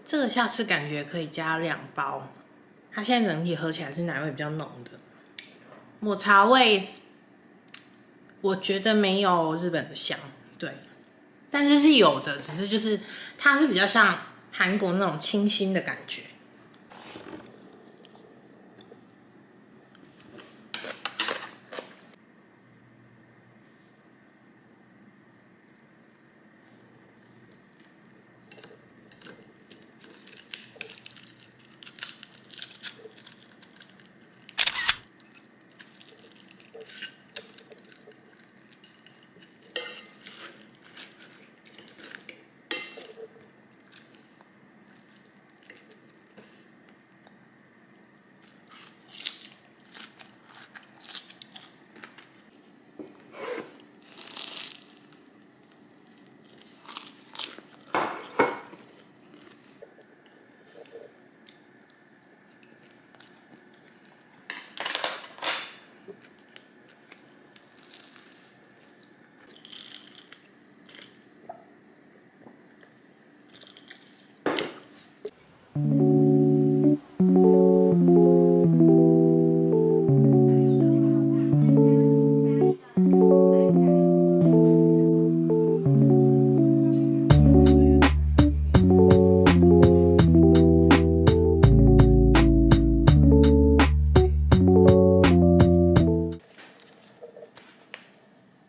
这个下次感觉可以加2包，它现在整体喝起来是奶味比较浓的，抹茶味我觉得没有日本的香，对，但是是有的，只是就是它是比较像韩国那种清新的感觉。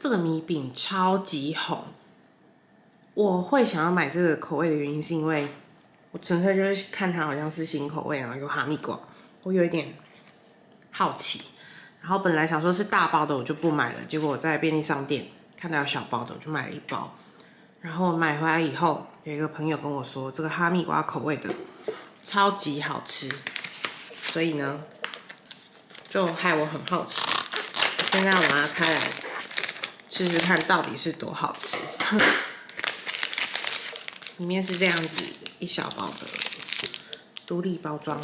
这个米饼超级红，我会想要买这个口味的原因是因为我纯粹就是看它好像是新口味，然后有哈密瓜，我有一点好奇。然后本来想说是大包的我就不买了，结果我在便利商店看到有小包的，我就买了1包。然后买回来以后，有一个朋友跟我说，这个哈密瓜口味的超级好吃，所以呢，就害我很好奇。现在我把它开来试试看到底是多好吃。里面是这样子一小包的独立包装，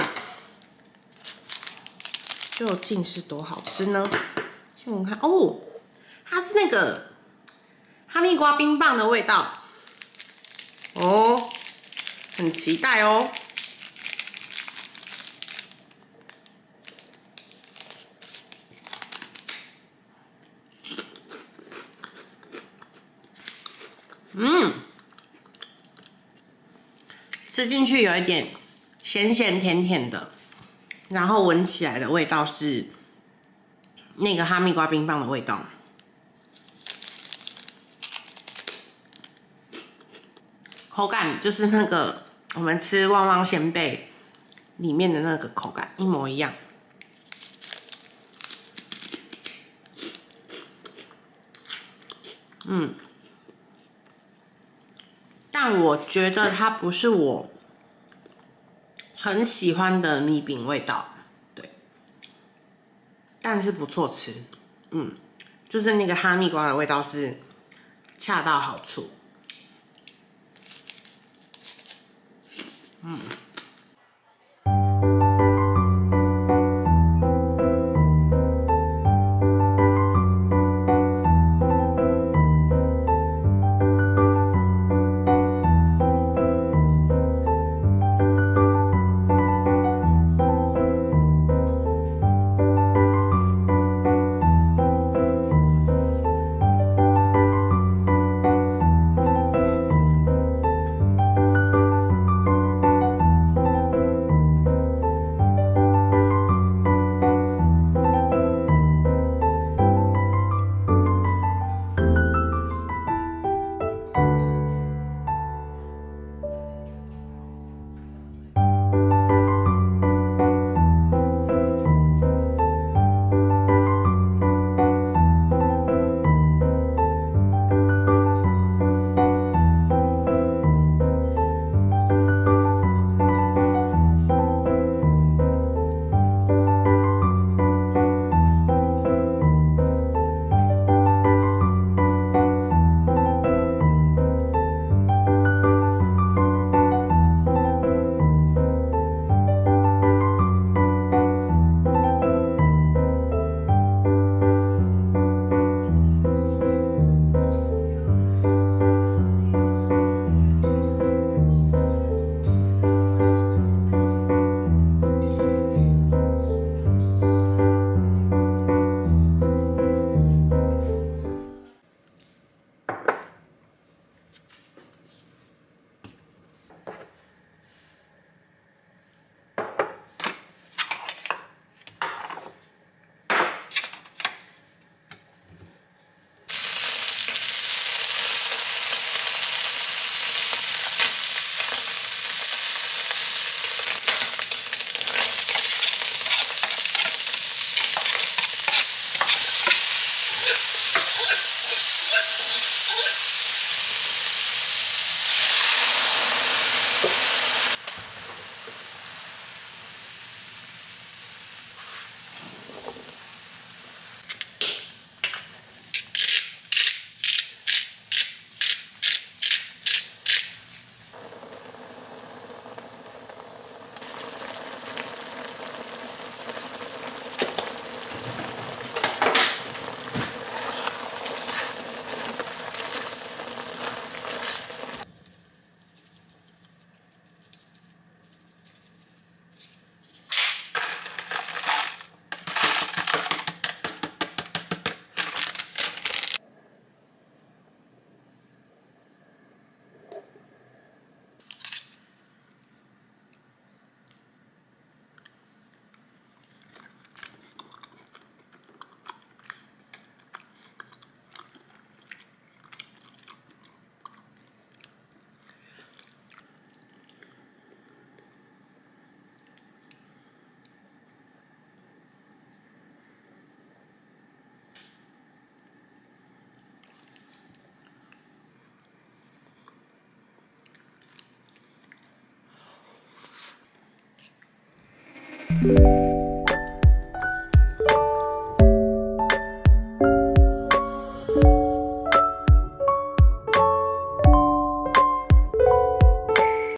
究竟是多好吃呢？先我们看哦，它是那个哈密瓜冰棒的味道哦，很期待哦。吃进去有一点咸咸甜甜的，然后闻起来的味道是那个哈密瓜冰棒的味道。口感就是那个我们吃旺旺仙贝里面的那个口感一模一样。但我觉得它不是我很喜欢的米饼味道，对，但是不错吃，就是那个哈密瓜的味道是恰到好处，